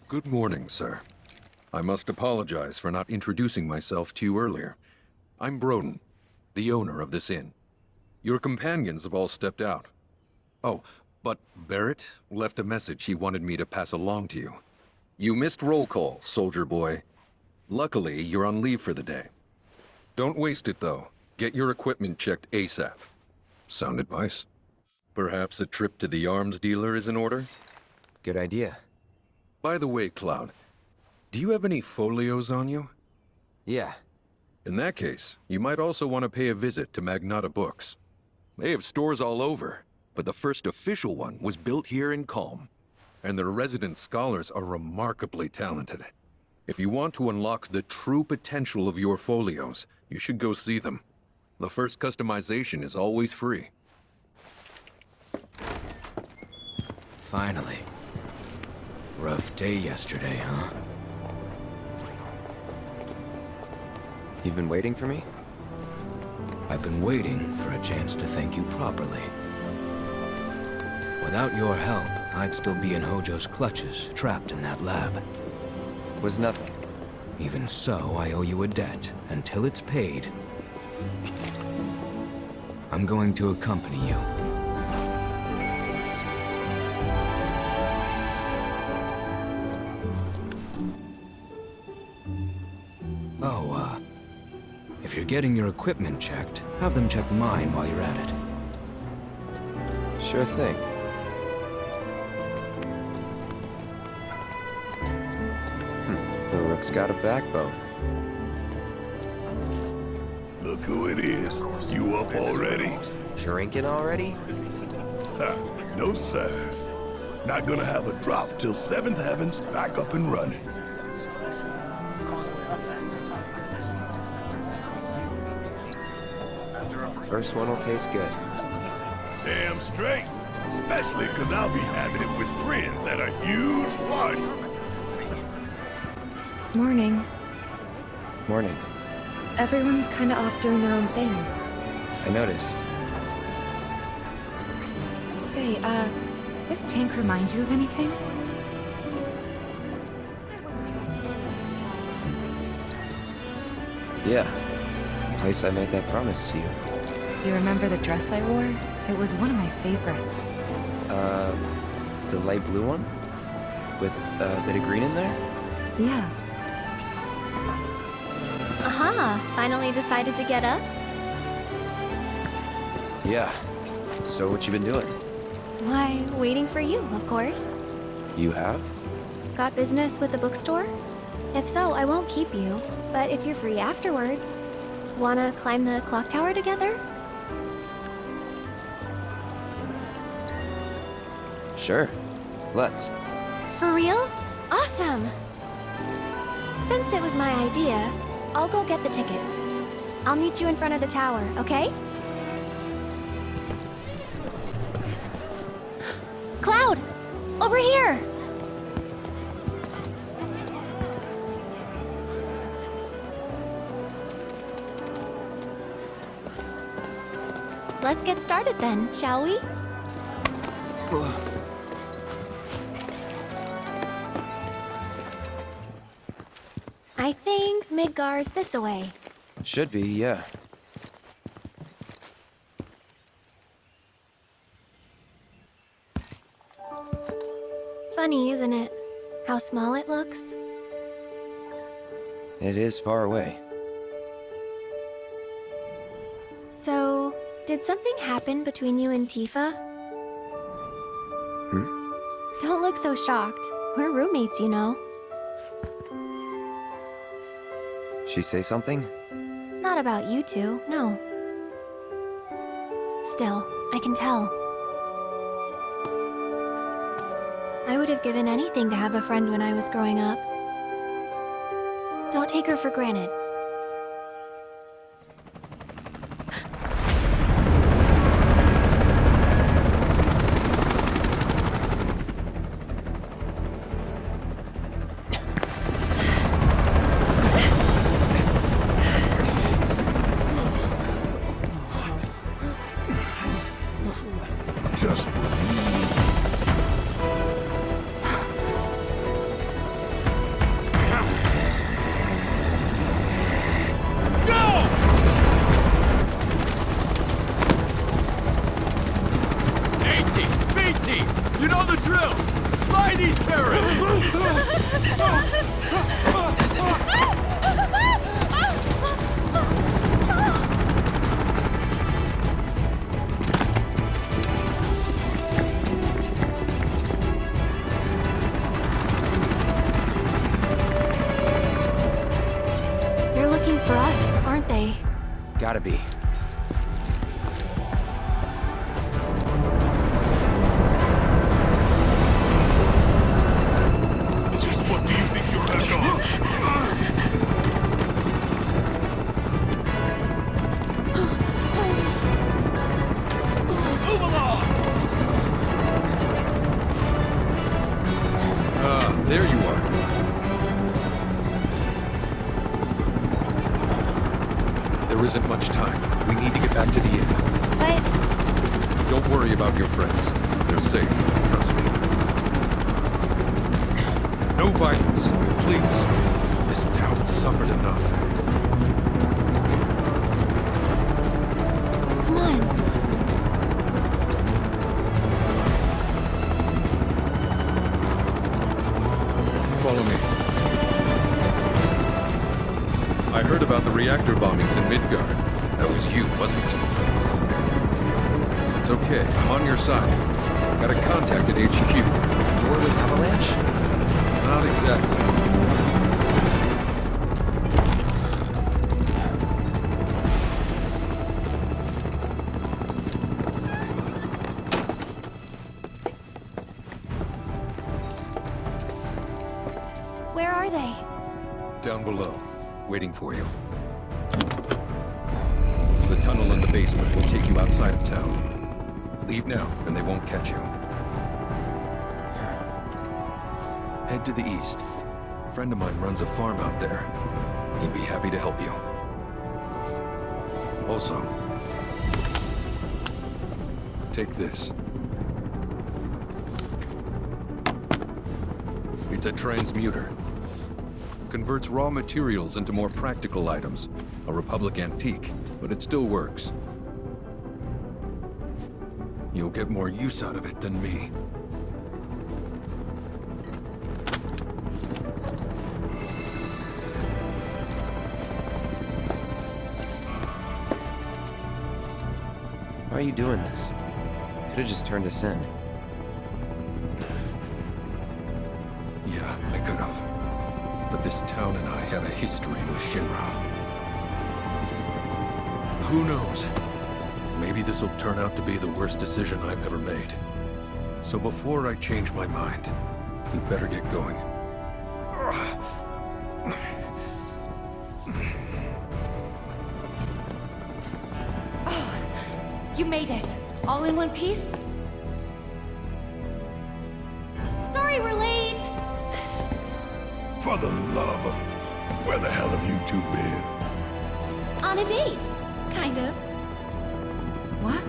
Good morning, sir. I must apologize for not introducing myself to you earlier. I'm Broden, the owner of this inn. Your companions have all stepped out. Oh, but Barrett left a message he wanted me to pass along to you. You missed roll call, soldier boy. Luckily, you're on leave for the day. Don't waste it, though. Get your equipment checked ASAP. Sound advice? Perhaps a trip to the arms dealer is in order? Good idea. By the way, Cloud, do you have any folios on you? Yeah. In that case, you might also want to pay a visit to Magnata Books. They have stores all over, but the first official one was built here in Calm. And their resident scholars are remarkably talented. If you want to unlock the true potential of your folios, you should go see them. The first customization is always free. Finally. Rough day yesterday, huh? You've been waiting for me? I've been waiting for a chance to thank you properly. Without your help, I'd still be in Hojo's clutches, trapped in that lab. Was nothing. Even so, I owe you a debt, until it's paid. I'm going to accompany you. If you're getting your equipment checked, have them check mine while you're at it. Sure thing. The rook's got a backbone. Look who it is. You up already? Drinking already? Ha, no sir. Not gonna have a drop till 7th Heaven's back up and running. First one will taste good. Damn straight. Especially because I'll be having it with friends at a huge party. Morning. Morning. Everyone's kinda off doing their own thing. I noticed. Say, this tank remind you of anything? Yeah. The place I made that promise to you. You remember the dress I wore? It was one of my favorites. The light blue one? With a bit of green in there? Yeah. Aha! Finally decided to get up? Yeah. So what you been doing? Why, waiting for you, of course. You have? Got business with the bookstore? If so, I won't keep you. But if you're free afterwards, wanna climb the clock tower together? Sure. Let's. For real? Awesome! Since it was my idea, I'll go get the tickets. I'll meet you in front of the tower, okay? Cloud! Over here! Let's get started then, shall we? I think Midgar's this way. Should be, yeah. Funny, isn't it? How small it looks? It is far away. So, did something happen between you and Tifa? Don't look so shocked. We're roommates, you know. She say something? Not about you two, no. Still, I can tell. I would have given anything to have a friend when I was growing up. Don't take her for granted. Just aren't they? Gotta be. Just what do you think you're back on? Move along! There you are. There isn't much time. We need to get back to the inn. But Don't worry about your friends. They're safe. Trust me. No violence, please. This town suffered enough. come on. Follow me. I heard about the reactor bombings in Midgard. That was you, wasn't it? It's okay. I'm on your side. Got a contact at HQ. You're with Avalanche? Not exactly. Where are they? Down below, waiting for you. The tunnel in the basement will take you outside of town. Leave now, and they won't catch you. Head to the east. A friend of mine runs a farm out there. He'd be happy to help you. Also, take this. It's a transmuter. Converts raw materials into more practical items. A Republic antique, but it still works. You'll get more use out of it than me. Why are you doing this? Could have just turned us in. Yeah, I could have. But this town and I have a history with Shinra. Who knows? Maybe this will turn out to be the worst decision I've ever made. So before I change my mind, you better get going. You made it. All in one piece? Sorry we're late! For the love of... Where the hell have you two been? On a date. Kind of. What?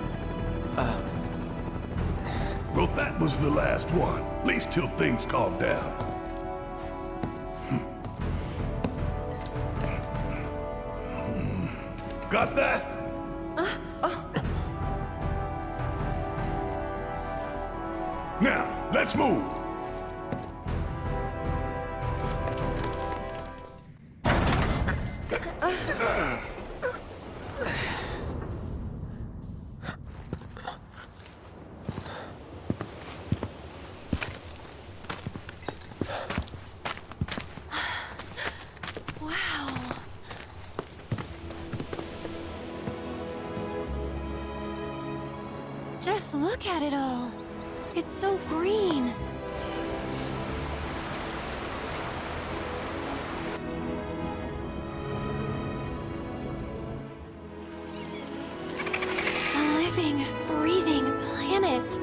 Well, that was the last one. At least till things calm down. Got that? Now, let's move. Wow. Just look at it all. It's so green. A living, breathing planet.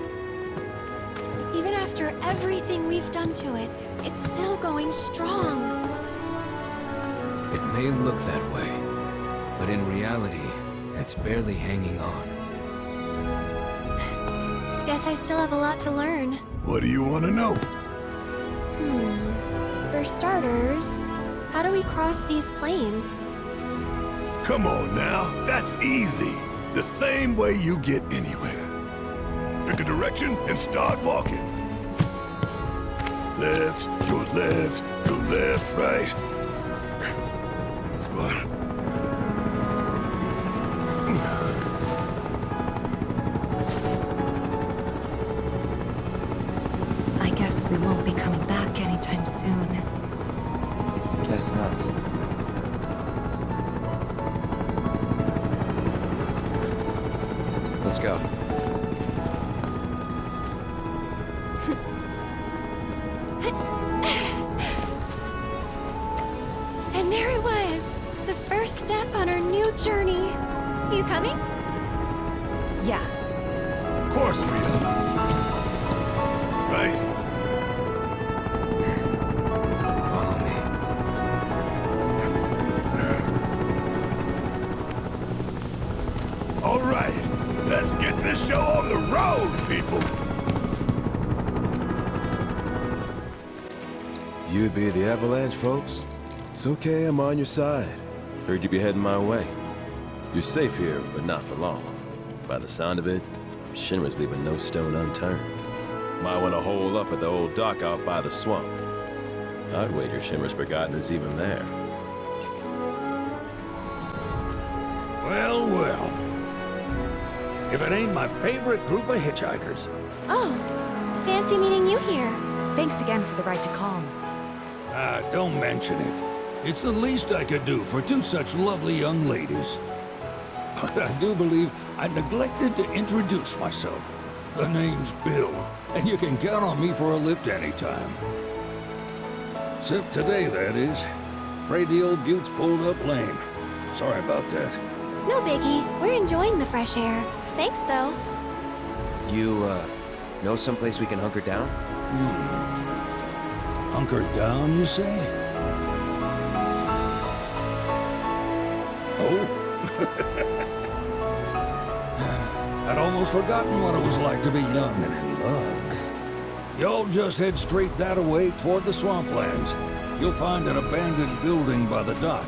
Even after everything we've done to it, it's still going strong. It may look that way, but in reality, it's barely hanging on. Guess I still have a lot to learn. What do you want to know? For starters, how do we cross these plains? Come on now, that's easy. The same way you get anywhere. Pick a direction and start walking. Left, go left, right. What? I guess we won't be coming back anytime soon. Guess not. Let's go. And there it was, the first step on our new journey. You coming? Yeah. Of course we are. Right? Follow me. All right, let's get this show on the road, people. You'd be the Avalanche, folks? It's okay, I'm on your side. Heard you be heading my way. You're safe here, but not for long. By the sound of it, Shinra's leaving no stone unturned. Might want to hole up at the old dock out by the swamp. I'd wager Shinra's forgotten it's even there. Well, well. If it ain't my favorite group of hitchhikers. Oh, fancy meeting you here. Thanks again for the ride to Calm. Ah, don't mention it. It's the least I could do for two such lovely young ladies. But I do believe I neglected to introduce myself. The name's Bill, and you can count on me for a lift anytime. Except today, that is. Afraid the old Butte's pulled up lame. Sorry about that. No biggie, we're enjoying the fresh air. Thanks, though. You, know someplace we can hunker down? Hunkered down, you say? Oh? I'd almost forgotten what it was like to be young and in love. Y'all just head straight that away toward the swamplands. You'll find an abandoned building by the dock.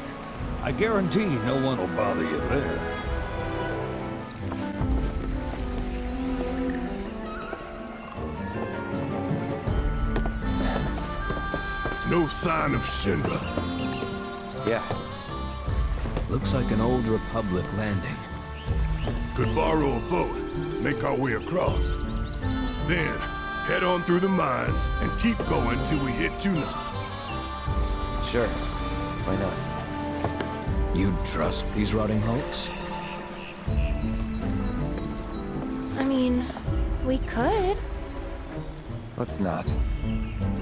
I guarantee no one will bother you there. No sign of Shinra. Yeah. Looks like an old Republic landing. Could borrow a boat, make our way across. Then, head on through the mines and keep going till we hit Junon. Sure. Why not? You trust these rotting hulks? I mean, we could. Let's not.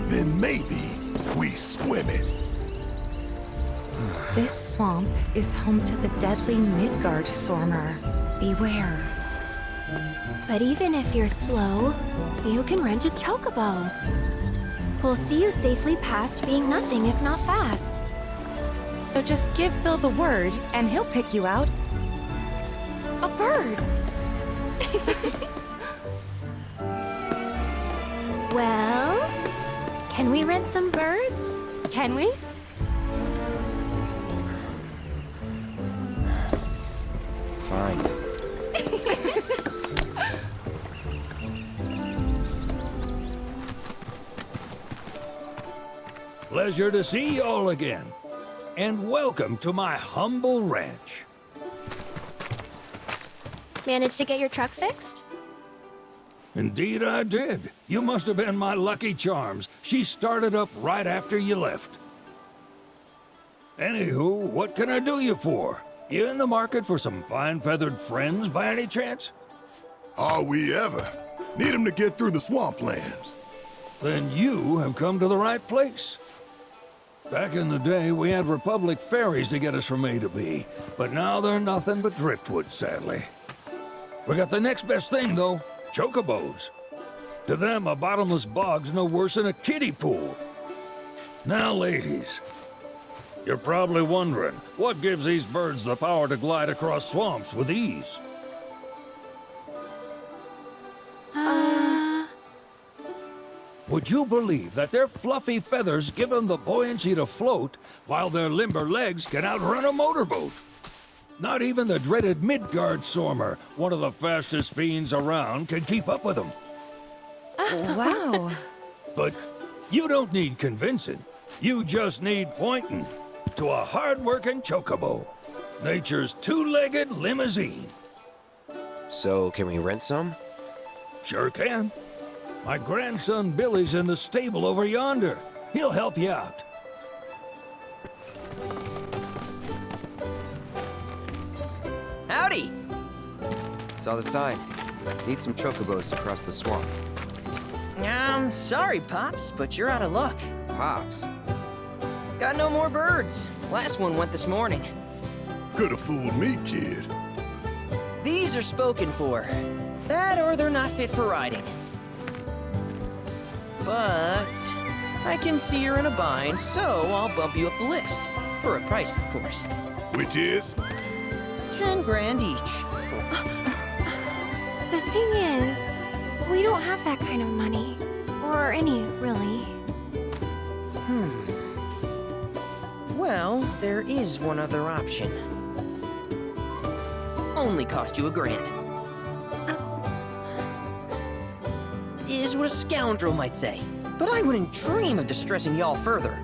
Then maybe we swim it. This swamp is home to the deadly Midgard Sormer. Beware. But even if you're slow, you can rent a chocobo. We'll see you safely past being nothing if not fast. So just give Bill the word, and he'll pick you out. A bird! Well, can we rent some birds? Can we? Fine. Pleasure to see y'all again. And welcome to my humble ranch. Managed to get your truck fixed? Indeed I did. You must have been my lucky charms. She started up right after you left. Anywho, what can I do you for? You in the market for some fine feathered friends by any chance? Are we ever? Need 'em to get through the swamplands. Then you have come to the right place. Back in the day, we had Republic ferries to get us from A to B, but now they're nothing but driftwood, sadly. We got the next best thing, though, chocobos. To them, a bottomless bog's no worse than a kiddie pool. Now, ladies, you're probably wondering, what gives these birds the power to glide across swamps with ease? Would you believe that their fluffy feathers give them the buoyancy to float, while their limber legs can outrun a motorboat? Not even the dreaded Midgard Sormer, one of the fastest fiends around, can keep up with them. Wow. But you don't need convincing. You just need pointing to a hard-working chocobo. Nature's two-legged limousine. So, can we rent some? Sure can. My grandson Billy's in the stable over yonder. He'll help you out. Howdy! Saw the sign. Need some chocobos to cross the swamp. Sorry, Pops, but you're out of luck. Pops? Got no more birds. Last one went this morning. Could've fooled me, kid. These are spoken for. That or they're not fit for riding. But I can see you're in a bind, so I'll bump you up the list. For a price, of course. Which is? 10 grand each. The thing is, we don't have that kind of money. Or any, really. Well, there is one other option. Only cost you $1,000. Is what a scoundrel might say. But I wouldn't dream of distressing y'all further.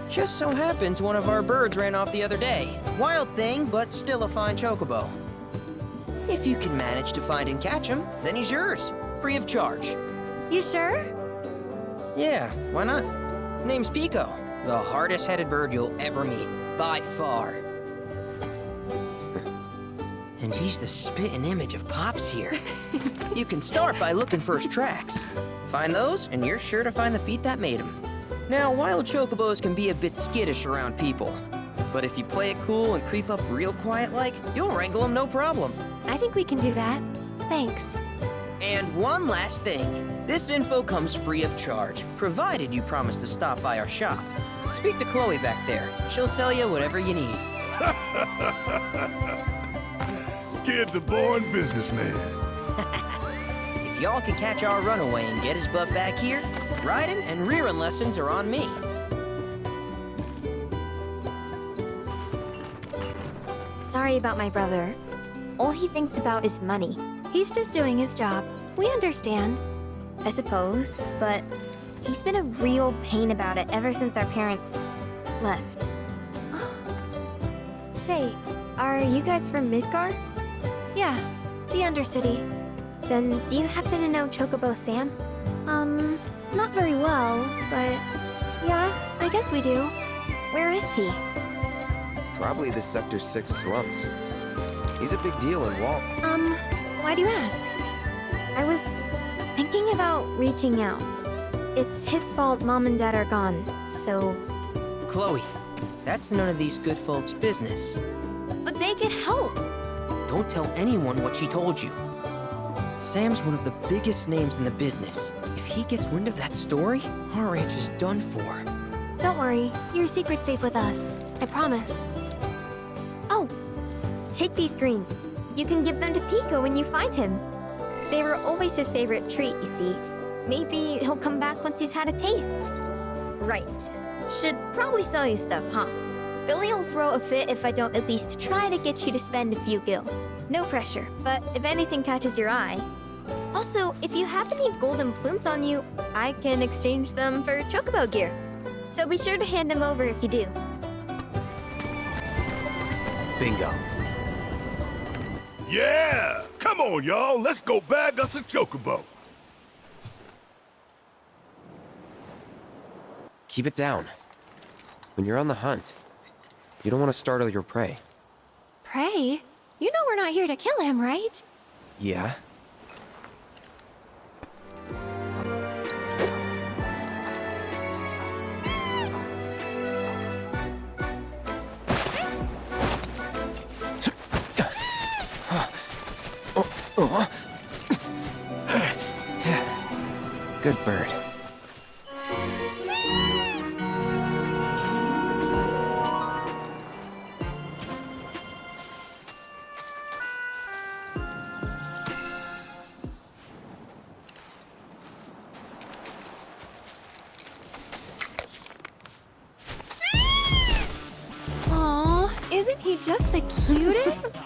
Just so happens one of our birds ran off the other day. Wild thing, but still a fine chocobo. If you can manage to find and catch him, then he's yours. Free of charge. You sure? Yeah, why not? Name's Pico. The hardest-headed bird you'll ever meet. By far. And he's the spitting image of Pops here. You can start by looking for his tracks. Find those, and you're sure to find the feet that made him. Now, wild chocobos can be a bit skittish around people. But if you play it cool and creep up real quiet-like, you'll wrangle them no problem. I think we can do that. Thanks. And one last thing. This info comes free of charge, provided you promise to stop by our shop. Speak to Chloe back there. She'll sell you whatever you need. Kid's a born businessman. If y'all can catch our runaway and get his butt back here, riding and rearing lessons are on me. Sorry about my brother. All he thinks about is money. He's just doing his job. We understand. I suppose, but he's been a real pain about it ever since our parents left. Say, are you guys from Midgar? Yeah, the Undercity. Then do you happen to know Chocobo Sam? Not very well, but yeah, I guess we do. Where is he? Probably the Sector 6 slums. He's a big deal in Walt. Why do you ask? I was thinking about reaching out. It's his fault Mom and Dad are gone, so... Chloe, that's none of these good folks' business. But they could help! Don't tell anyone what she told you. Sam's one of the biggest names in the business. If he gets wind of that story, our ranch is done for. Don't worry, your secret's safe with us. I promise. Oh! Take these greens. You can give them to Pico when you find him. They were always his favorite treat, you see. Maybe he'll come back once he's had a taste. Right. Should probably sell you stuff, huh? Billy'll throw a fit if I don't at least try to get you to spend a few gil. No pressure, but if anything catches your eye. Also, if you have any golden plumes on you, I can exchange them for chocobo gear. So be sure to hand them over if you do. Bingo. Yeah! Come on, y'all. Let's go bag us a chocobo. Keep it down. When you're on the hunt, you don't want to startle your prey. Prey? You know we're not here to kill him, right? Yeah? Good bird. Aw, isn't he just the cutest?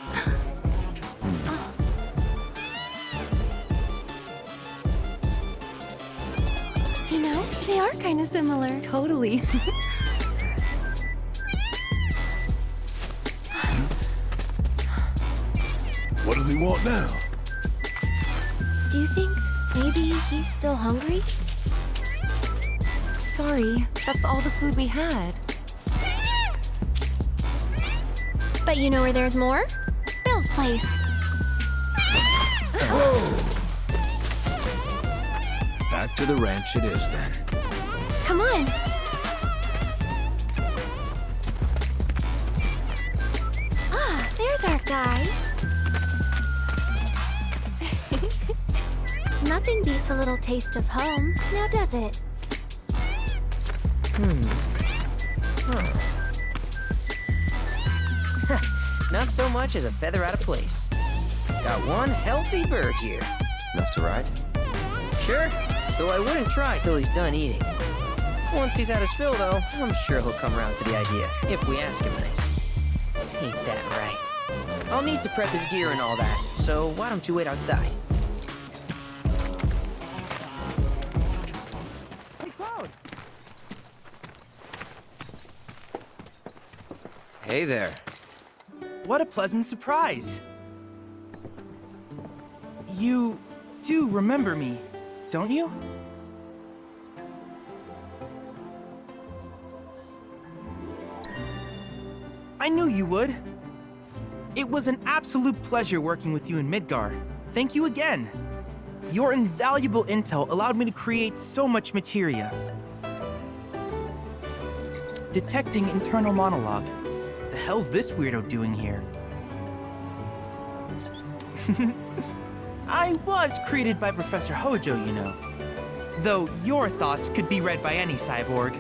You know, they are kind of similar. Totally. What does he want now? Do you think maybe he's still hungry? Sorry, that's all the food we had. But you know where there's more? Bill's place. Back to the ranch it is then. Come on. Ah, there's our guy. Nothing beats a little taste of home, now does it? Not so much as a feather out of place. Got one healthy bird here. Enough to ride? Sure, though I wouldn't try till he's done eating. Once he's had his fill, though, I'm sure he'll come around to the idea, if we ask him nice. Ain't that right? I'll need to prep his gear and all that, so why don't you wait outside? Hey, Cloud! Hey there. What a pleasant surprise. You do remember me, don't you? I knew you would. It was an absolute pleasure working with you in Midgar. Thank you again. Your invaluable intel allowed me to create so much materia. Detecting internal monologue. The hell's this weirdo doing here? I was created by Professor Hojo, you know. Though your thoughts could be read by any cyborg.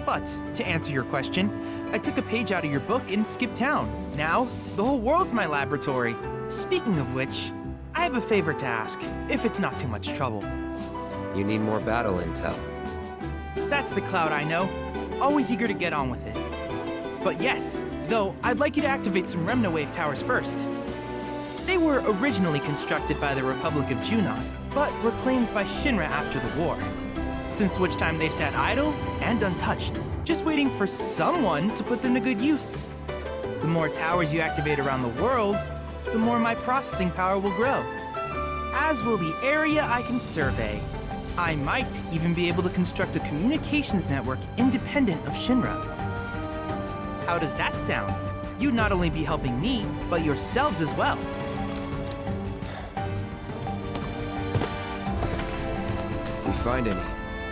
But, to answer your question, I took a page out of your book and skipped town. Now, the whole world's my laboratory. Speaking of which, I have a favor to ask, if it's not too much trouble. You need more battle intel. That's the Cloud I know. Always eager to get on with it. But yes, though, I'd like you to activate some Remnawave towers first. They were originally constructed by the Republic of Junon, but reclaimed by Shinra after the war. Since which time they've sat idle and untouched, just waiting for someone to put them to good use. The more towers you activate around the world, the more my processing power will grow. As will the area I can survey. I might even be able to construct a communications network independent of Shinra. How does that sound? You'd not only be helping me, but yourselves as well. If we find any,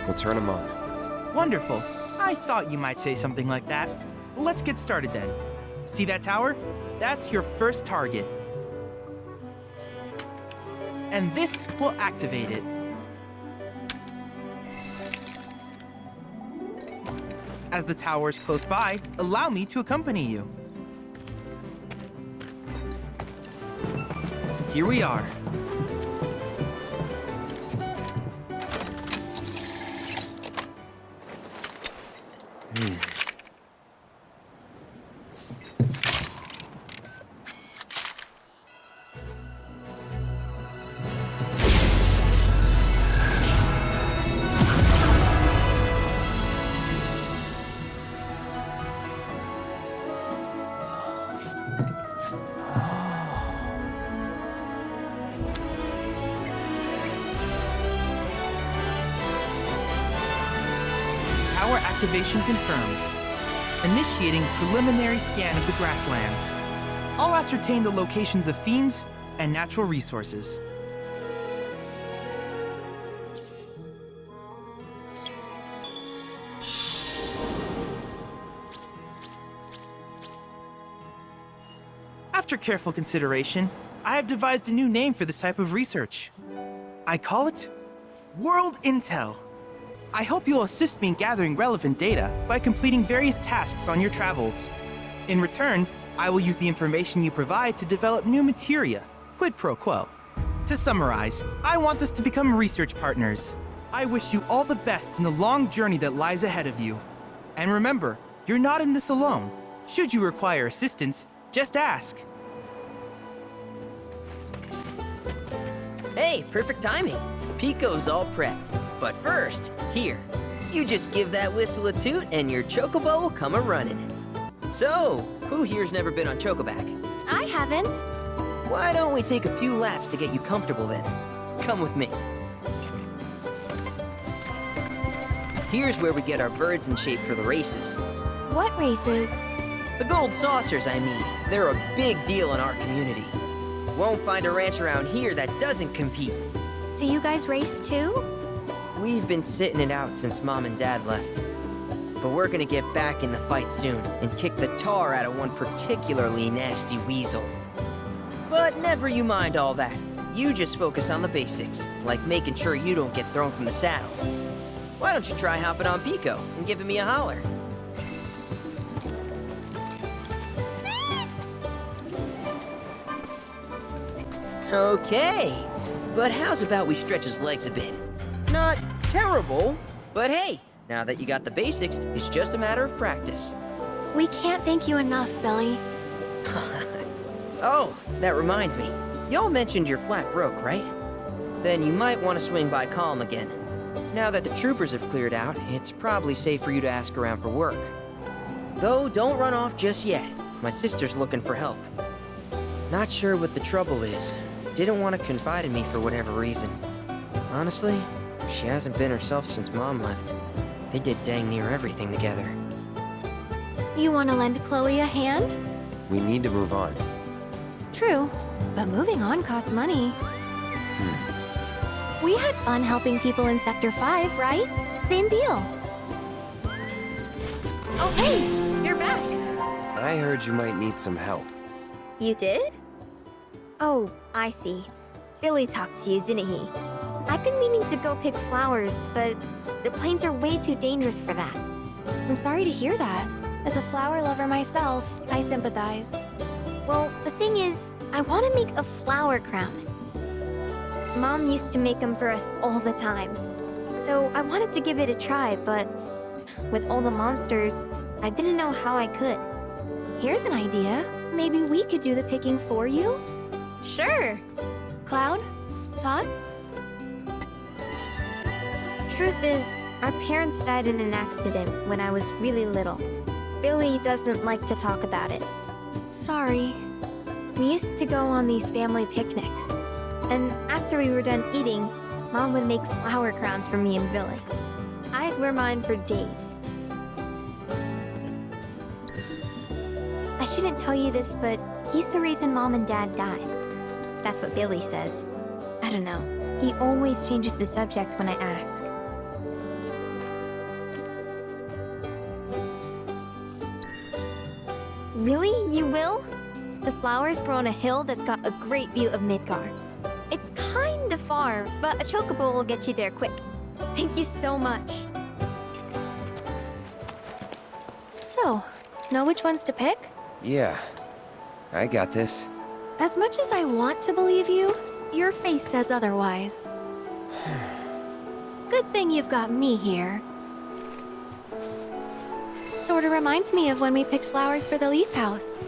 we'll turn them on. Wonderful. I thought you might say something like that. Let's get started then. See that tower? That's your first target. And this will activate it. As the tower is close by, allow me to accompany you. Here we are. Tower activation confirmed. Initiating preliminary scan of the grasslands. I'll ascertain the locations of fiends and natural resources. After careful consideration, I have devised a new name for this type of research. I call it World Intel. I hope you'll assist me in gathering relevant data by completing various tasks on your travels. In return, I will use the information you provide to develop new materia, quid pro quo. To summarize, I want us to become research partners. I wish you all the best in the long journey that lies ahead of you. And remember, you're not in this alone. Should you require assistance, just ask. Hey, perfect timing. Pico's all prepped. But first, here, you just give that whistle a toot and your chocobo will come a-running. So, who here's never been on Chocoback? I haven't. Why don't we take a few laps to get you comfortable then? Come with me. Here's where we get our birds in shape for the races. What races? The gold saucers, I mean. They're a big deal in our community. won't find a ranch around here that doesn't compete. So you guys race too? We've been sitting it out since Mom and Dad left. But we're gonna get back in the fight soon and kick the tar out of one particularly nasty weasel. But never you mind all that. You just focus on the basics, like making sure you don't get thrown from the saddle. Why don't you try hopping on Pico and giving me a holler? Okay, but how's about we stretch his legs a bit? Not terrible, but hey, now that you got the basics, it's just a matter of practice. We can't thank you enough, Billy. Oh, that reminds me. Y'all mentioned you're flat broke, right? Then you might want to swing by Calm again. Now that the troopers have cleared out, it's probably safe for you to ask around for work. Though, don't run off just yet. My sister's looking for help. Not sure what the trouble is. Didn't want to confide in me for whatever reason. Honestly, she hasn't been herself since Mom left. They did dang near everything together. You want to lend Chloe a hand? We need to move on. True, but moving on costs money. We had fun helping people in Sector 5, right? Same deal. Oh, hey, you're back. I heard you might need some help. You did? Oh, I see. Billy talked to you, didn't he? I've been meaning to go pick flowers, but the plains are way too dangerous for that. I'm sorry to hear that. As a flower lover myself, I sympathize. Well, the thing is, I want to make a flower crown. Mom used to make them for us all the time. So I wanted to give it a try, but with all the monsters, I didn't know how I could. Here's an idea. Maybe we could do the picking for you? Sure. Cloud, thoughts? Truth is, our parents died in an accident when I was really little. Billy doesn't like to talk about it. Sorry. We used to go on these family picnics. And after we were done eating, Mom would make flower crowns for me and Billy. I'd wear mine for days. I shouldn't tell you this, but he's the reason Mom and Dad died. That's what Billy says. I don't know. He always changes the subject when I ask. Really? You will? The flowers grow on a hill that's got a great view of Midgar. It's kinda far, but a chocobo will get you there quick. Thank you so much. So, know which ones to pick? Yeah, I got this. As much as I want to believe you, your face says otherwise. Good thing you've got me here. Sorta reminds me of when we picked flowers for the Leaf House.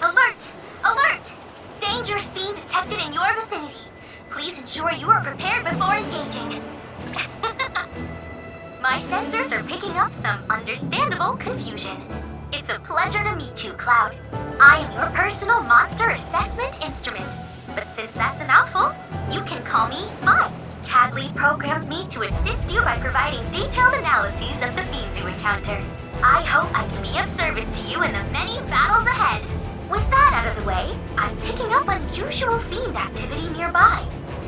Alert! Alert! Dangerous being detected in your vicinity. Please ensure you are prepared before engaging. My sensors are picking up some understandable confusion. It's a pleasure to meet you, Cloud. I am your personal monster assessment instrument. But since that's a mouthful, you can call me I. Chadley programmed me to assist you by providing detailed analyses of the fiends you encounter. I hope I can be of service to you in the many battles ahead. With that out of the way, I'm picking up unusual fiend activity nearby.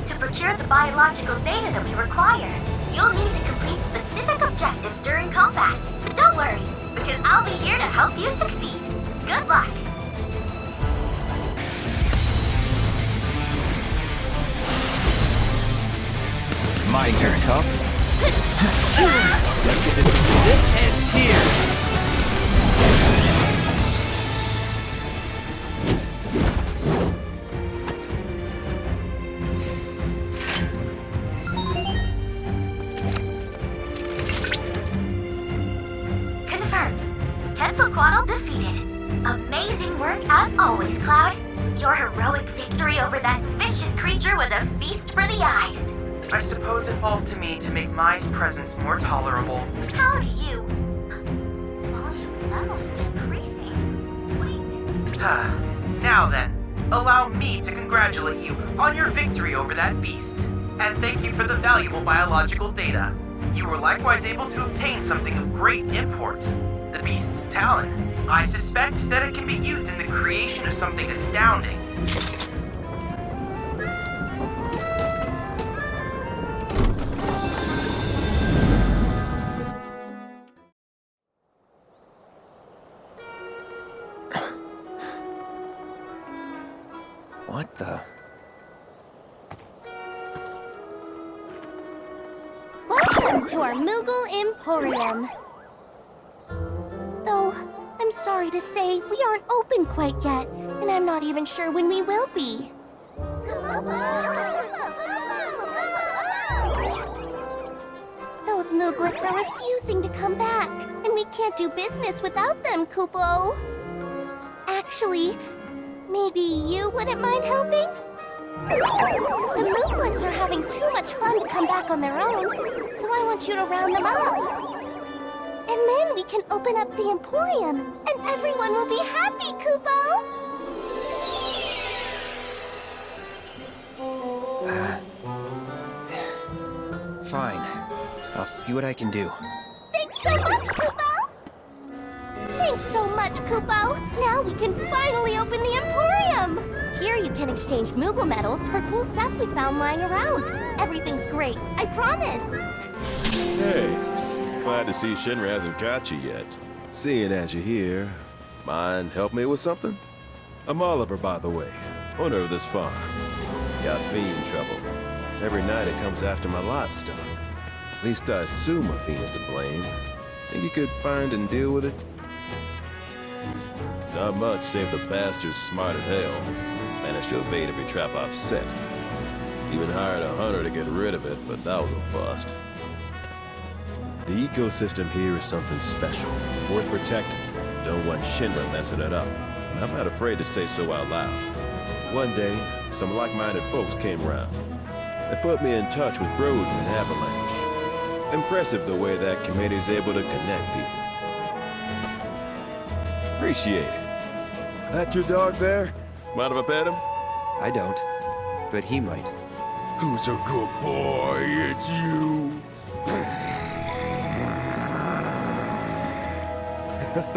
To procure the biological data that we require, you'll need to complete specific objectives during combat. But don't worry, because I'll be here to help you succeed. Good luck! My turn. Tough? This ends here. Confirmed. Quetzalcoatl defeated. Amazing work as always, Cloud. Your heroic victory over that vicious creature was a feast for the eyes. I suppose it falls to me to make my presence more tolerable. How do you? Volume levels decreasing. Wait. Now then, allow me to congratulate you on your victory over that beast. And thank you for the valuable biological data. You were likewise able to obtain something of great import. The beast's talon. I suspect that it can be used in the creation of something astounding. What the? Welcome to our Moogle Emporium. Though, I'm sorry to say, we aren't open quite yet, and I'm not even sure when we will be. Those Mooglets are refusing to come back, and we can't do business without them, Kupo. Actually, maybe you wouldn't mind helping? The Mooglets are having too much fun to come back on their own, so I want you to round them up. And then we can open up the Emporium, and everyone will be happy, Kupo! Fine. I'll see what I can do. Thanks so much, Kupo! Thanks so much, Kupo! Now we can finally open the Emporium! Here you can exchange Moogle medals for cool stuff we found lying around. Everything's great, I promise! Hey, glad to see Shinra hasn't got you yet. Seeing as you're here, mind help me with something? I'm Oliver, by the way, owner of this farm. Got fiend trouble. Every night it comes after my livestock. At least I assume a fiend's to blame. Think you could find and deal with it? Not much, save the bastard's smart as hell. Managed to evade every trap I've set. Even hired a hunter to get rid of it, but that was a bust. The ecosystem here is something special, worth protecting. Don't want Shinra messing it up. And I'm not afraid to say so out loud. One day, some like-minded folks came around. They put me in touch with Broden and Avalanche. Impressive the way that committee's able to connect people. Appreciate it. That your dog there? Mind if I pet him? I don't, but he might. Who's a good boy? It's you.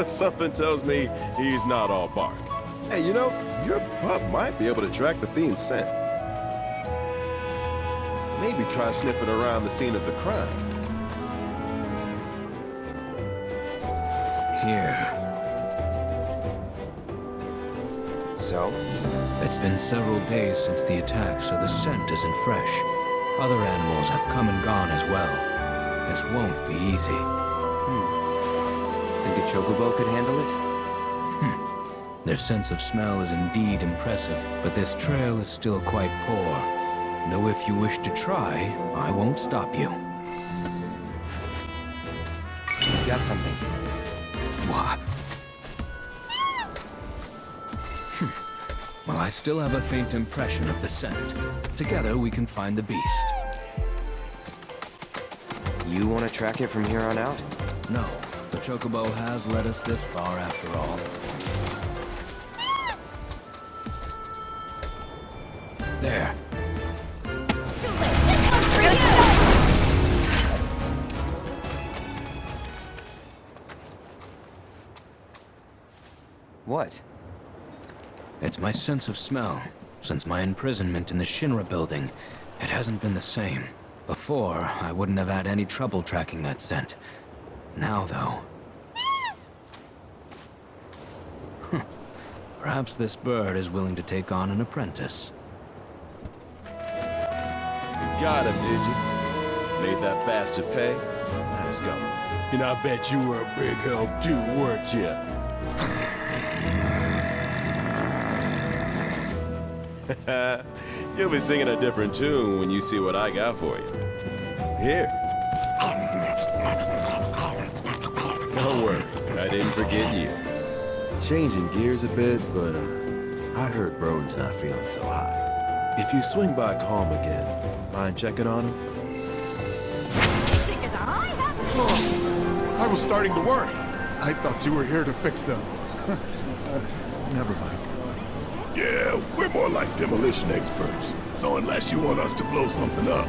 Something tells me he's not all bark. Hey, you know, your pup might be able to track the fiend's scent. Maybe try sniffing around the scene of the crime. Here. So? It's been several days since the attack, so the scent isn't fresh. Other animals have come and gone as well. This won't be easy. Think a chocobo could handle it? Their sense of smell is indeed impressive, but this trail is still quite poor. Though if you wish to try, I won't stop you. He's got something. What? Well, I still have a faint impression of the scent. Together, we can find the beast. You want to track it from here on out? No, the chocobo has led us this far after all. There. What? It's my sense of smell. Since my imprisonment in the Shinra building, it hasn't been the same. Before, I wouldn't have had any trouble tracking that scent. Now, though... Perhaps this bird is willing to take on an apprentice. You got him, did you? Made that bastard pay? Let's go. And I bet you were a big help too, weren't you? You'll be singing a different tune when you see what I got for you. Here. Don't worry, I didn't forget you. Changing gears a bit, but I heard Broden's not feeling so hot. If you swing by Calm again, mind checking on him? I was starting to worry. I thought you were here to fix them. Never mind. Yeah, we're more like demolition experts. So unless you want us to blow something up.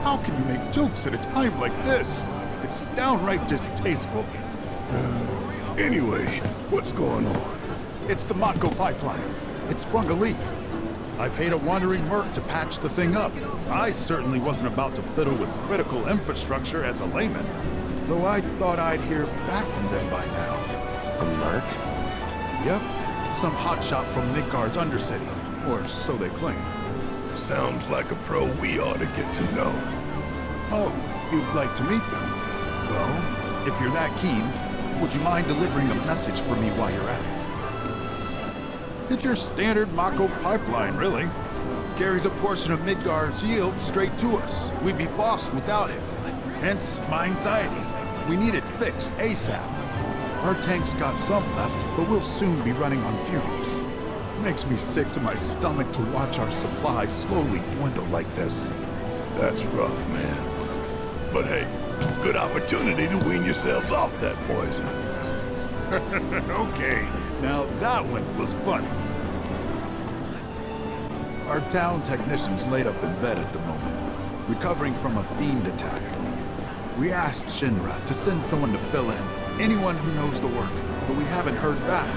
How can you make jokes at a time like this? It's downright distasteful. Anyway, what's going on? It's the Mako pipeline. It sprung a leak. I paid a wandering merc to patch the thing up. I certainly wasn't about to fiddle with critical infrastructure as a layman. Though I thought I'd hear back from them by now. A merc? Yep. Some hotshot from Midgard's Undercity. Or so they claim. Sounds like a pro we ought to get to know. Oh, you'd like to meet them? Well, if you're that keen, would you mind delivering a message for me while you're at it? It's your standard Mako pipeline, really. Carries a portion of Midgard's yield straight to us. We'd be lost without it. Hence, my anxiety. We need it fixed ASAP. Our tank's got some left, but we'll soon be running on fumes. Makes me sick to my stomach to watch our supply slowly dwindle like this. That's rough, man. But hey, good opportunity to wean yourselves off that poison. Okay, now that one was funny. Our town technician's laid up in bed at the moment, recovering from a fiend attack. We asked Shinra to send someone to fill in, anyone who knows the work, but we haven't heard back.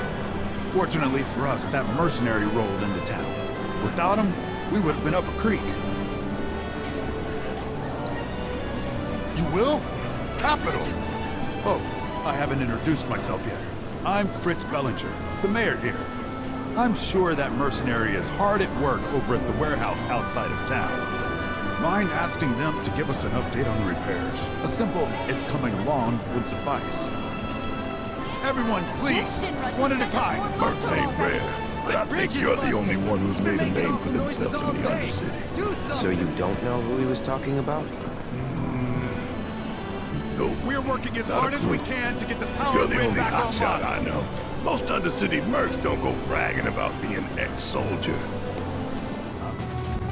Fortunately for us, that mercenary rolled into town. Without him, we would have been up a creek. You will? Capital! Oh, I haven't introduced myself yet. I'm Fritz Bellinger, the mayor here. I'm sure that mercenary is hard at work over at the warehouse outside of town. Mind asking them to give us an update on the repairs? A simple, it's coming along, would suffice. Everyone, please, one at a time. Mercs ain't rare, but I think you're the only one who's made a name for themselves in the Undercity. So you don't know who he was talking about? Nope. We're working as hard as we can to get the power You're the grid only back hotshot online. I know. Most Undercity mercs don't go bragging about being ex-soldier.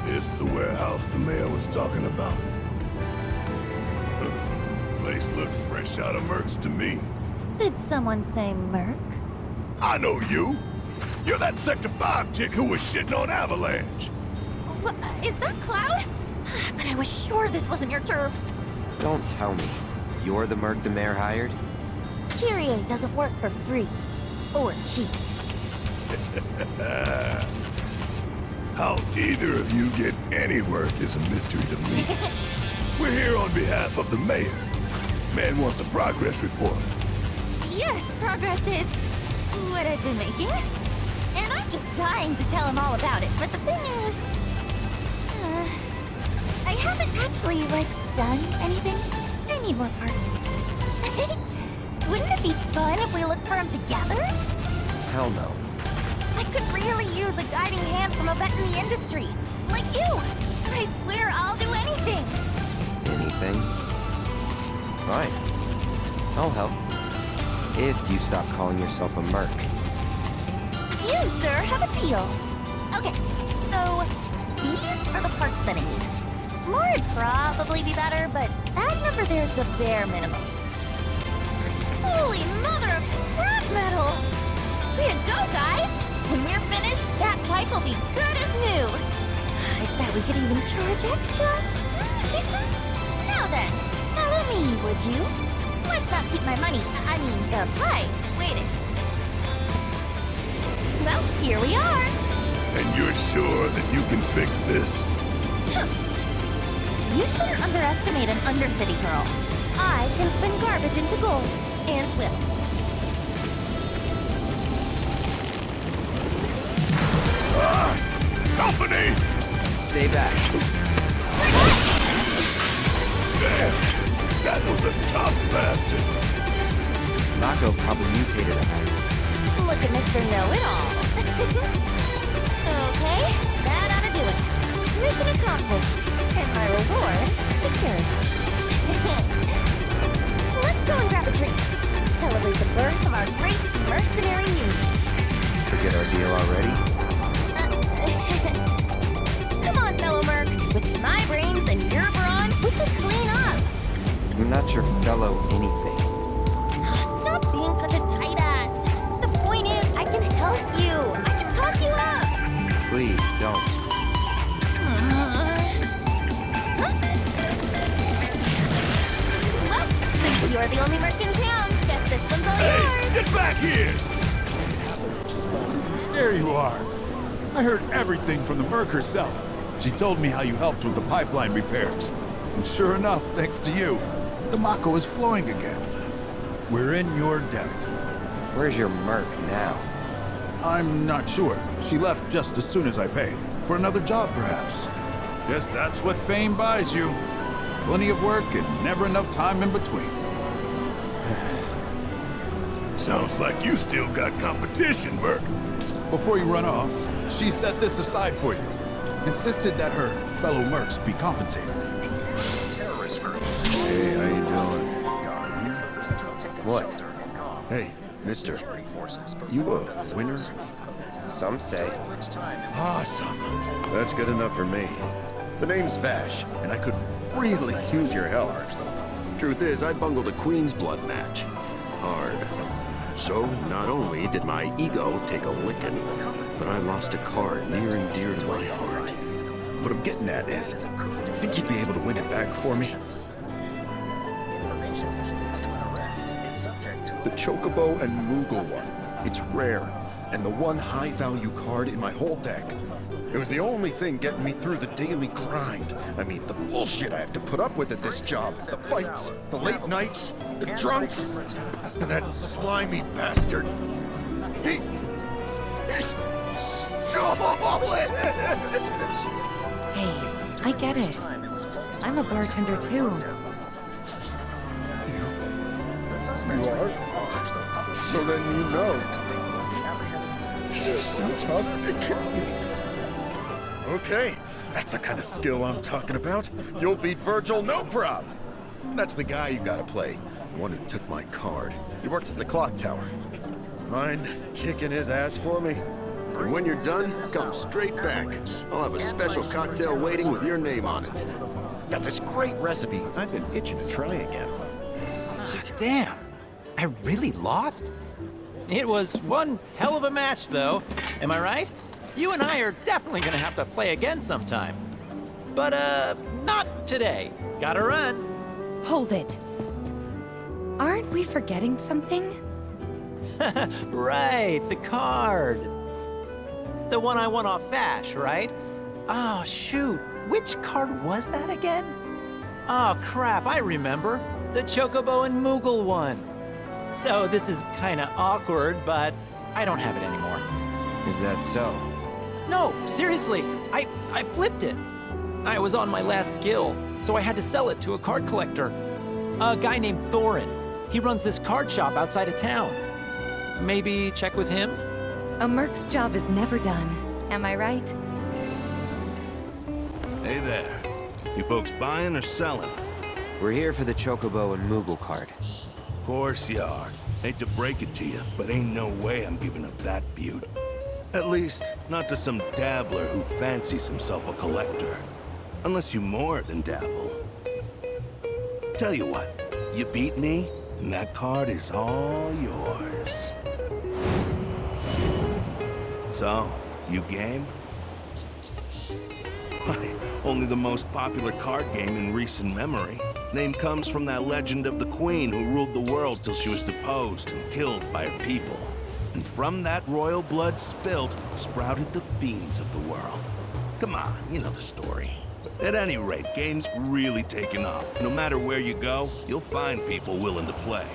It's the warehouse the mayor was talking about. Place looks fresh out of mercs to me. Did someone say Merc? I know you. You're that Sector 5 chick who was shitting on Avalanche. What, is that Cloud? But I was sure this wasn't your turf. Don't tell me. You're the merc the mayor hired? Kyrie doesn't work for free. Or cheap. How either of you get any work is a mystery to me. We're here on behalf of the mayor. Man wants a progress report. Yes, progress is what I've been making. And I'm just dying to tell him all about it. But the thing is, I haven't actually, done anything. I need more parts. Wouldn't it be fun if we looked for them together? Hell no. I could really use a guiding hand from a vet in the industry. Like you. I swear I'll do anything. Anything? Fine. I'll help. If you stop calling yourself a merc. You, sir, have a deal. Okay, so these are the parts that I need. More would probably be better, but that number there's the bare minimum. Holy mother of scrap metal! Way to go, guys! When we're finished, that pipe will be good as new. I bet we could even charge extra. Now then, follow me, would you? Let's not keep my money, I mean, the pipe, waiting. Well, here we are. And you're sure that you can fix this? You shouldn't underestimate an Undercity girl. I can spin garbage into gold, and will. Company! Stay back. Damn! That was a tough bastard. Mako probably mutated him. Look at Mr. Know-It-All. Okay, that ought to do it. Mission accomplished. And my reward, secured. Let's go and grab a drink. Celebrate the birth of our great mercenary union. Forget our deal already? Come on, fellow merc. With my brains and your brawn, we could clean up. I'm not your fellow anything. Stop being such a tight ass. The point is, I can help you. I can talk you up. Please don't. Well, since you're the only merc in town, guess this one's all Hey, yours! get back here! There you are. I heard everything from the Merc herself. She told me how you helped with the pipeline repairs. And sure enough, thanks to you, the Mako is flowing again. We're in your debt. Where's your Merc now? I'm not sure. She left just as soon as I paid. For another job, perhaps. Guess that's what fame buys you. Plenty of work and never enough time in between. Sounds like you still got competition, Merc. Before you run off, she set this aside for you. Insisted that her fellow Mercs be compensated. Hey, how you doing? What? Hey, mister. You a winner? Some say. Awesome. That's good enough for me. The name's Vash, and I could really use your help. Truth is, I bungled a Queen's Blood match. Hard. So, not only did my ego take a licking, but I lost a card near and dear to my heart. What I'm getting at is, think you'd be able to win it back for me? The Chocobo and Moogle one. It's rare, and the one high-value card in my whole deck. It was the only thing getting me through the daily grind. I mean, the bullshit I have to put up with at this job. The fights, the late nights, the drunks, and that slimy bastard. He's stolen! Hey, I get it. I'm a bartender too. You are? So then you know. You're so tough, it can't be. Okay, that's the kind of skill I'm talking about. You'll beat Virgil, no prob. That's the guy you gotta play. The one who took my card. He works at the clock tower. Mind kicking his ass for me? And when you're done, come straight back. I'll have a special cocktail waiting with your name on it. Got this great recipe I've been itching to try again. Damn, I really lost? It was one hell of a match, though. Am I right? You and I are definitely gonna have to play again sometime. But, not today. Gotta run. Hold it. Aren't we forgetting something? Right, the card. The one I won off Vash, right? Oh, shoot. Which card was that again? Oh, crap, I remember. The Chocobo and Moogle one. So this is kinda awkward, but I don't have it anymore. Is that so? No, seriously, I flipped it. I was on my last gill, so I had to sell it to a card collector. A guy named Thorin. He runs this card shop outside of town. Maybe check with him? A Merc's job is never done. Am I right? Hey there. You folks buying or selling? We're here for the Chocobo and Moogle card. Of course you are. Hate to break it to you, but ain't no way I'm giving up that beaut. At least, not to some dabbler who fancies himself a collector. Unless you more than dabble. Tell you what, you beat me, and that card is all yours. So, you game? Why, only the most popular card game in recent memory. Name comes from that legend of the queen who ruled the world till she was deposed and killed by her people. And from that royal blood spilt, sprouted the fiends of the world. Come on, you know the story. At any rate, game's really taken off. No matter where you go, you'll find people willing to play.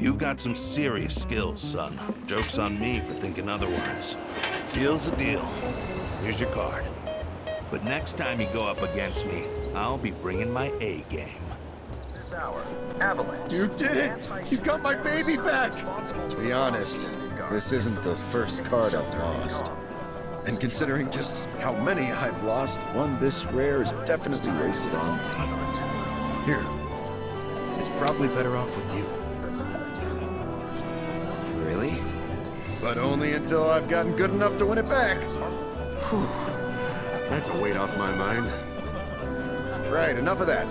You've got some serious skills, son. Joke's on me for thinking otherwise. Deal's a deal. Here's your card. But next time you go up against me, I'll be bringing my A game. This hour, Avalanche. You did it! You got my baby back! To be honest, this isn't the first card I've lost. And considering just how many I've lost, one this rare is definitely wasted on me. Here. It's probably better off with you. Really? But only until I've gotten good enough to win it back. Whew. That's a weight off my mind. Right, enough of that.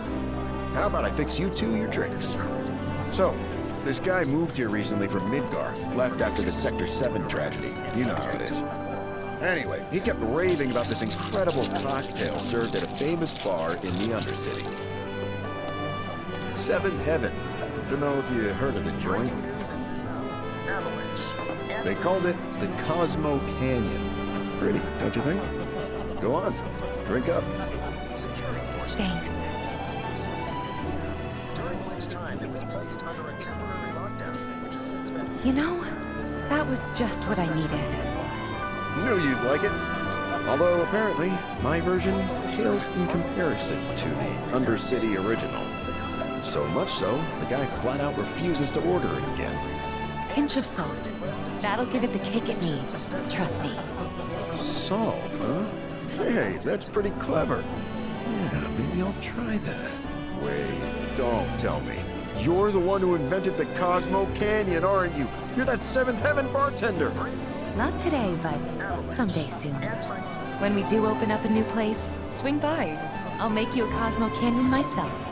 How about I fix you two your drinks? So, this guy moved here recently from Midgar, left after the Sector 7 tragedy. You know how it is. Anyway, he kept raving about this incredible cocktail served at a famous bar in the Undercity. Seventh Heaven. Don't know if you heard of the joint. They called it the Cosmo Canyon. Pretty, don't you think? Go on, drink up. Thanks. You know, that was just what I needed. Knew you'd like it. Although apparently, my version pales in comparison to the Undercity original. So much so, the guy flat out refuses to order it again. Pinch of salt. That'll give it the kick it needs. Trust me. Salt, huh? Hey, that's pretty clever. Yeah, maybe I'll try that. Wait, don't tell me. You're the one who invented the Cosmo Canyon, aren't you? You're that Seventh Heaven bartender. Not today, but someday soon. When we do open up a new place, swing by. I'll make you a Cosmo Canyon myself.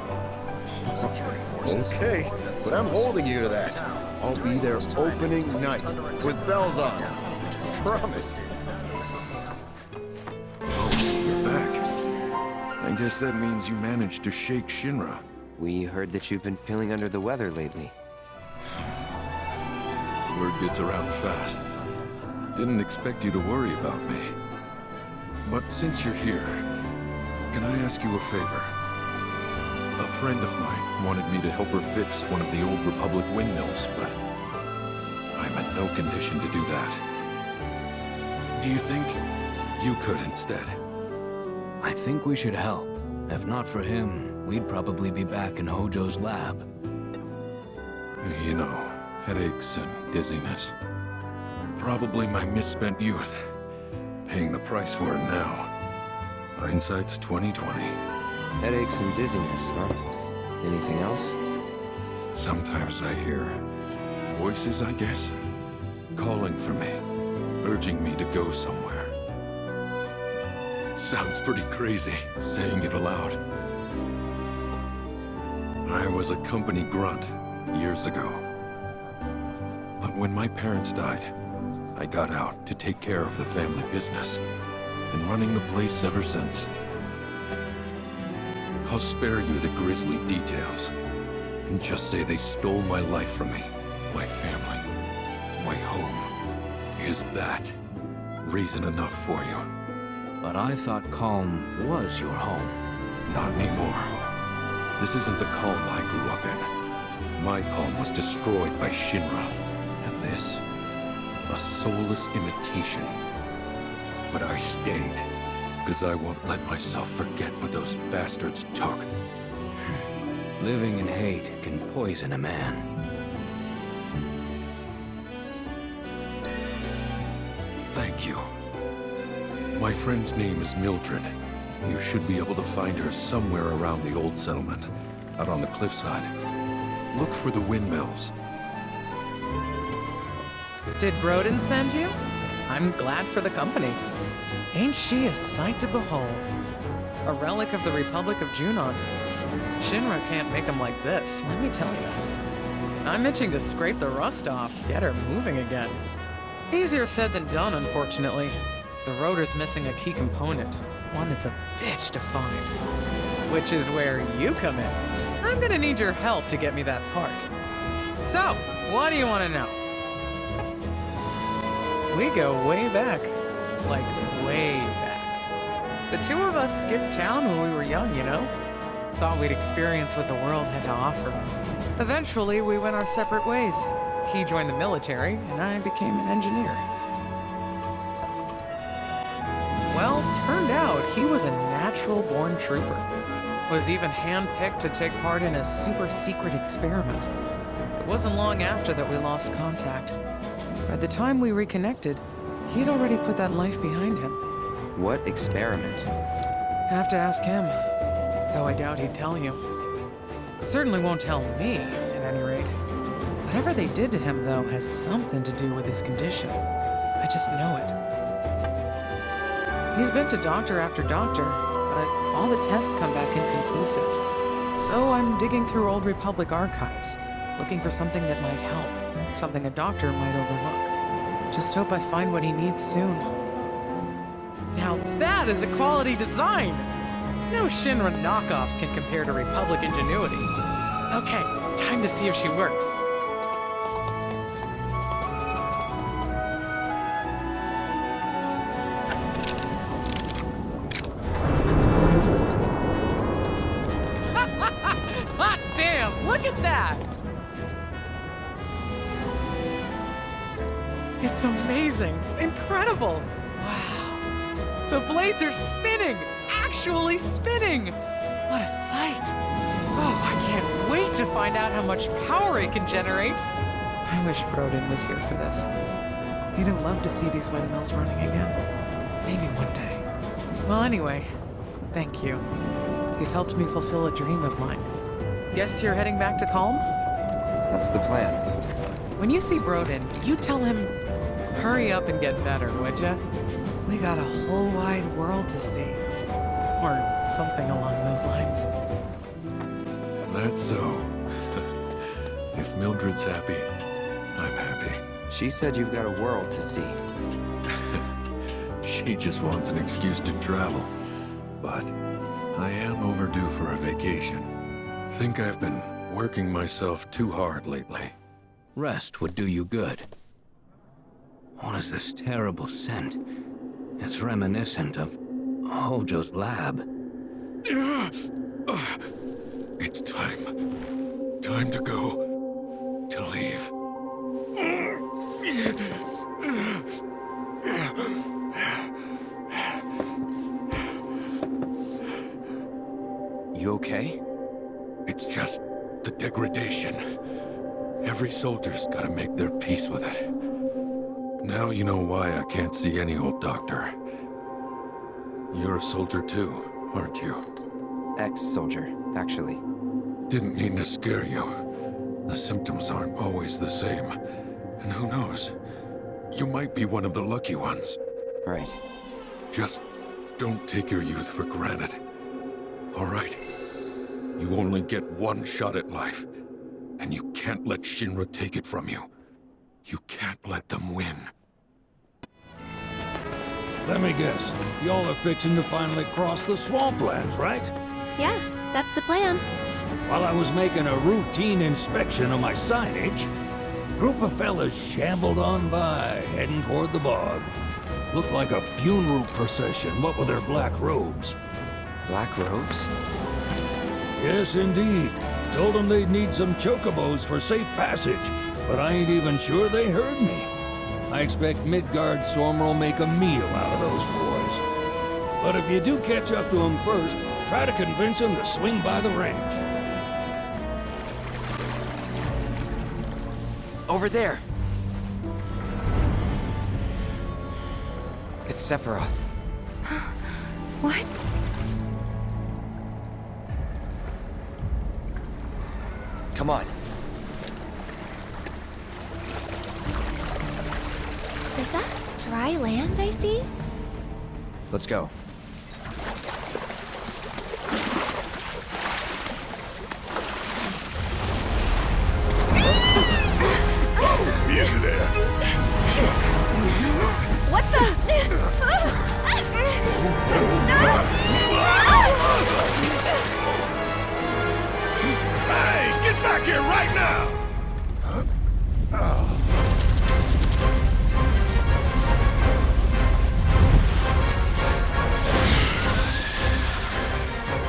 Okay, but I'm holding you to that. I'll be there opening night, with bells on. Promise. Oh, you're back. I guess that means you managed to shake Shinra. We heard that you've been feeling under the weather lately. Word gets around fast. Didn't expect you to worry about me. But since you're here, can I ask you a favor? A friend of mine wanted me to help her fix one of the old Republic windmills, but I'm in no condition to do that. Do you think you could instead? I think we should help. If not for him, we'd probably be back in Hojo's lab. You know, headaches and dizziness. Probably my misspent youth. Paying the price for it now. Hindsight's 20/20. Headaches and dizziness, huh? Anything else? Sometimes I hear voices, I guess, calling for me, urging me to go somewhere. Sounds pretty crazy, saying it aloud. I was a company grunt years ago. But when my parents died, I got out to take care of the family business. Been running the place ever since. I'll spare you the grisly details, and just say they stole my life from me, my family, my home. Is that reason enough for you? But I thought Calm was your home. Not anymore. This isn't the Calm I grew up in. My Calm was destroyed by Shinra, and this, a soulless imitation. But I stayed, because I won't let myself forget what those bastards took. Living in hate can poison a man. Thank you. My friend's name is Mildred. You should be able to find her somewhere around the old settlement, out on the cliffside. Look for the windmills. Did Broden send you? I'm glad for the company. Ain't she a sight to behold? A relic of the Republic of Junon. Shinra can't make them like this, let me tell you. I'm itching to scrape the rust off, get her moving again. Easier said than done, unfortunately. The rotor's missing a key component, one that's a bitch to find. Which is where you come in. I'm gonna need your help to get me that part. So, what do you want to know? We go way back. Like, way back. The two of us skipped town when we were young, you know? Thought we'd experience what the world had to offer. Eventually, we went our separate ways. He joined the military, and I became an engineer. Well, turned out he was a natural-born trooper. Was even handpicked to take part in a super-secret experiment. It wasn't long after that we lost contact. By the time we reconnected, he'd already put that life behind him. What experiment? Have to ask him, though I doubt he'd tell you. Certainly won't tell me, at any rate. Whatever they did to him, though, has something to do with his condition. I just know it. He's been to doctor after doctor, but all the tests come back inconclusive. So I'm digging through old Republic archives, looking for something that might help. Something a doctor might overlook. Just hope I find what he needs soon. Now that is a quality design! No Shinra knockoffs can compare to Republic ingenuity. Okay, time to see if she works. Hot damn, look at that! It's amazing, incredible. Wow. The blades are spinning, actually spinning. What a sight. Oh, I can't wait to find out how much power it can generate. I wish Broden was here for this. He'd have loved to see these windmills running again. Maybe one day. Well, anyway, thank you. You've helped me fulfill a dream of mine. Guess you're heading back to Calm? That's the plan. When you see Broden, you tell him, hurry up and get better, would ya? We got a whole wide world to see. Or something along those lines. That's so. If Mildred's happy, I'm happy. She said you've got a world to see. She just wants an excuse to travel. But I am overdue for a vacation. Think I've been working myself too hard lately. Rest would do you good. What is this terrible scent? It's reminiscent of Hojo's lab. It's time. Time to go. To leave. You okay? It's just the degradation. Every soldier's gotta make their peace with it. Now you know why I can't see any old doctor. You're a soldier too, aren't you? Ex-soldier, actually. Didn't mean to scare you. The symptoms aren't always the same. And who knows? You might be one of the lucky ones. Right. Just don't take your youth for granted. All right? You only get one shot at life. And you can't let Shinra take it from you. You can't let them win. Let me guess. Y'all are fixing to finally cross the swamplands, right? Yeah, that's the plan. While I was making a routine inspection of my signage, a group of fellas shambled on by, heading toward the bog. Looked like a funeral procession, what with their black robes. Black robes? Yes, indeed. Told them they'd need some chocobos for safe passage, but I ain't even sure they heard me. I expect Midgard Sormer will make a meal out of those boys. But if you do catch up to them first, try to convince them to swing by the ranch. Over there! It's Sephiroth. What? Come on. Is that dry land I see? Let's go. Easy there. What the? Hey, get back here right now!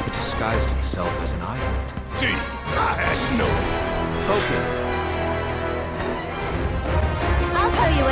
It disguised itself as an island. Gee, I had no. Focus. I'll show you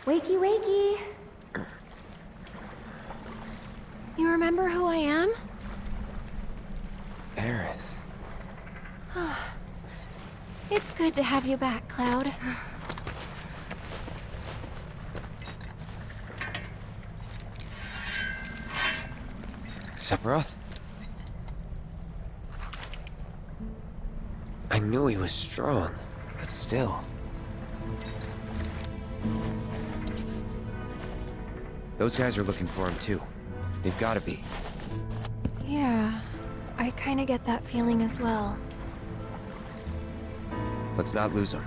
Wakey, wakey. You remember who I am? Aerith. It's good to have you back, Cloud. Sephiroth? I knew he was strong, but still. Those guys are looking for him too. They've gotta be. Yeah, I kinda get that feeling as well. Let's not lose him.